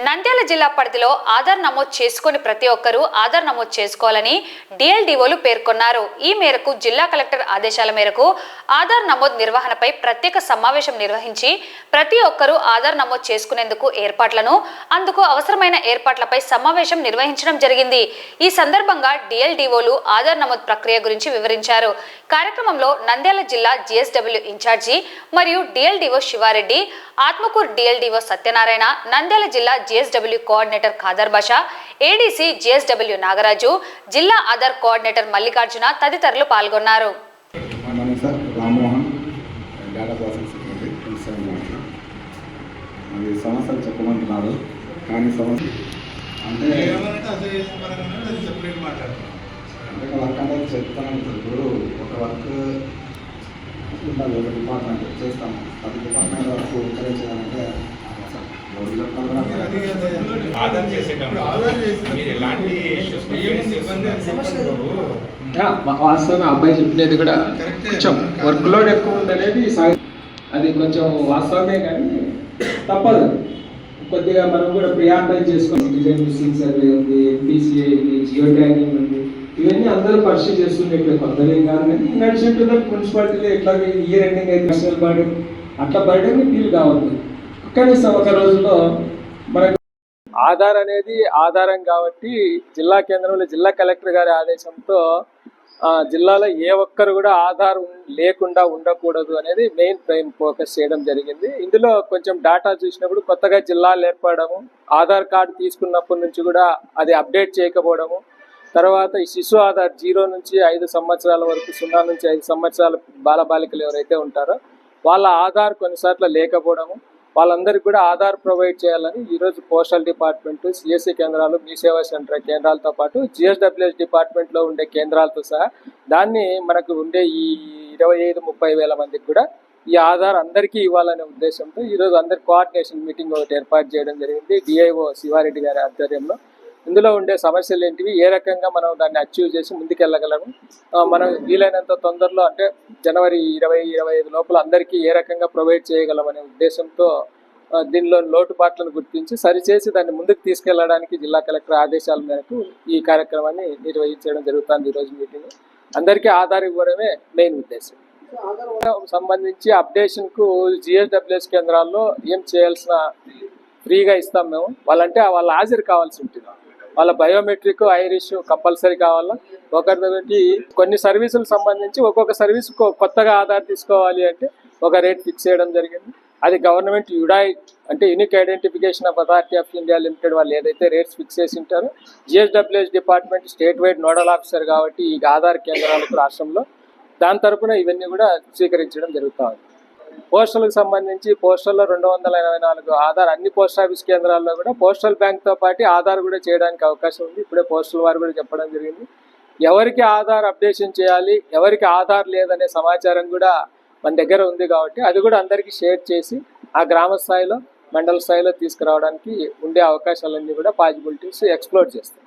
నంద్యాల జిల్లా పరిధిలో ఆధార్ నమోదు చేసుకుని ప్రతి ఒక్కరూ ఆధార్ నమోదు చేసుకోవాలని డిఎల్డిఓలు పేర్కొన్నారు. ఈ మేరకు జిల్లా కలెక్టర్ ఆదేశాల మేరకు ఆధార్ నమోదు నిర్వహణపై ప్రత్యేక సమావేశం నిర్వహించి ప్రతి ఒక్కరూ ఆధార్ నమోదు చేసుకునేందుకు ఏర్పాట్లను, అందుకు అవసరమైన ఏర్పాట్లపై సమావేశం నిర్వహించడం జరిగింది. ఈ సందర్భంగా డిఎల్డిఓలు ఆధార్ నమోదు ప్రక్రియ గురించి వివరించారు. కార్యక్రమంలో నంద్యాల జిల్లా జిఎస్డబ్ల్యూ ఇన్ఛార్జి మరియు డిఎల్డిఓ శివారెడ్డి, ఆత్మకూరు డిఎల్డిఓ సత్యనారాయణ, నంద్యాల జిల్లా జిఎస్డబ్ల్యూ కోఆర్డినేటర్ ఖాదర్ బాషా, ఏడీసీ జిఎస్డబ్ల్యూ నాగరాజు, జిల్లా ఆధార్ కోఆర్డినేటర్ మల్లికార్జున తదితరులు పాల్గొన్నారు. సమస్యలు చెప్పమంటున్నారు కానీ సమస్య అంటే వర్క్ అనేది చెప్తాను. ఇప్పుడు ఒక వర్క్ ఉండాలి, ఒక డిపార్ట్మెంట్ చేస్తాము, ప్రతి డిపార్ట్మెంట్ వరకు ఉపయోగించాలంటే వాస్తవం అబ్బాయి చెప్పినది కూడా కొంచెం వర్క్ లోడ్ ఎక్కువ ఉందనేది అది కొంచెం వాస్తవమే, కానీ తప్పదు. కొద్దిగా మనం కూడా ప్రియారిటైజ్ చేసుకోవాలి. డిజైన్ మిస్సింగ్ సర్వే ఉంది, ఎంపీసీఏ ఉంది, జియో ట్యాగింగ్ ఉంది, ఇవన్నీ అందరూ పరిశీలి చేస్తుండే కొత్తదేం కాదు. కానీ నడిచినట్టు మున్సిపాలిటీలో ఎట్లా ఇయర్ ఎండింగ్ అయితే నేషనల్ బర్డెన్ అట్లా బర్డెన్ ఫీల్ కావద్దు. కనీసం ఒక రోజులో మనకు ఆధార్ అనేది ఆధారం కాబట్టి జిల్లా కేంద్రంలో జిల్లా కలెక్టర్ గారి ఆదేశంతో జిల్లాలో ఏ ఒక్కరు కూడా ఆధార్ లేకుండా ఉండకూడదు అనేది మెయిన్ ప్రైమ్ ఫోకస్ చేయడం జరిగింది. ఇందులో కొంచెం డేటా చూసినప్పుడు కొత్తగా జిల్లాలు ఏర్పడము, ఆధార్ కార్డు తీసుకున్నప్పటి నుంచి కూడా అది అప్డేట్ చేయకపోవడము, తర్వాత ఈ శిశు ఆధార్ 0 నుంచి 5 సంవత్సరాల వరకు, 0 నుంచి 5 సంవత్సరాల బాలబాలికలు ఎవరైతే ఉంటారో వాళ్ళ ఆధార్ కొన్నిసార్లు లేకపోవడము, వాళ్ళందరికీ కూడా ఆధార్ ప్రొవైడ్ చేయాలని ఈరోజు పోస్టల్ డిపార్ట్మెంట్, సిఎస్సి కేంద్రాలు, మీ సేవా సెంటర్ కేంద్రాలతో పాటు జిఎస్డబ్ల్యూఎస్ డిపార్ట్మెంట్లో ఉండే కేంద్రాలతో సహా దాన్ని మనకు ఉండే ఈ 25-30 వేల మందికి కూడా ఈ ఆధార్ అందరికీ ఇవ్వాలనే ఉద్దేశంతో ఈరోజు అందరి కోఆర్డినేషన్ మీటింగ్ ఒకటి ఏర్పాటు చేయడం జరిగింది డిఐఓ శివారెడ్డి గారి ఆధ్వర్యంలో. ఇందులో ఉండే సమస్యలు ఏంటివి, ఏ రకంగా మనం దాన్ని అచీవ్ చేసి ముందుకెళ్ళగలము, మనం వీలైనంత తొందరలో అంటే జనవరి 20-25 లోపల అందరికీ ఏ రకంగా ప్రొవైడ్ చేయగలమనే ఉద్దేశంతో దీనిలో లోటుపాట్లను గుర్తించి సరిచేసి దాన్ని ముందుకు తీసుకెళ్లడానికి జిల్లా కలెక్టర్ ఆదేశాల మేరకు ఈ కార్యక్రమాన్ని నిర్వహించడం జరుగుతుంది. ఈరోజు మీటింగ్ అందరికీ ఆధార్ ఇవ్వడమే మెయిన్ ఉద్దేశం. సంబంధించి అప్డేషన్కు జిఎస్డబ్ల్యూఎస్ కేంద్రాల్లో ఏం చేయాల్సిన ఫ్రీగా ఇస్తాం మేము. వాళ్ళంటే వాళ్ళ హాజరు కావాల్సి ఉంటుంది, వాళ్ళ బయోమెట్రిక్, ఐరిష్ కంపల్సరీ కావాలా. ఒకటి కొన్ని సర్వీసులకు సంబంధించి ఒక్కొక్క సర్వీస్ కొత్తగా ఆధార్ తీసుకోవాలి అంటే ఒక రేట్ ఫిక్స్ చేయడం జరిగింది. అది గవర్నమెంట్ యుడాయ్ అంటే unique identification of authority of India limited వాళ్ళు ఏదైతే రేట్స్ ఫిక్స్ చేసి ఉంటారో, GSWS department state wide nodal officer కాబట్టి ఈ ఆధార్ కేంద్రాలకు రాష్ట్రంలో దాని తరఫున ఇవన్నీ కూడా స్వీకరించడం జరుగుతుంది. పోస్టల్కి సంబంధించి పోస్టల్లో 284 ఆధార్ అన్ని పోస్ట్ ఆఫీస్ కేంద్రాల్లో కూడా పోస్టల్ బ్యాంక్తో పాటు ఆధార్ కూడా చేయడానికి అవకాశం ఉంది. ఇప్పుడే పోస్టల్ వారు కూడా చెప్పడం జరిగింది. ఎవరికి ఆధార్ అప్డేషన్ చేయాలి, ఎవరికి ఆధార్ లేదనే సమాచారం కూడా మన దగ్గర ఉంది కాబట్టి అది కూడా అందరికీ షేర్ చేసి ఆ గ్రామ స్థాయిలో, మండల స్థాయిలో తీసుకురావడానికి ఉండే అవకాశాలన్నీ కూడా పాసిబిలిటీస్ ఎక్స్ప్లోర్ చేస్తాం.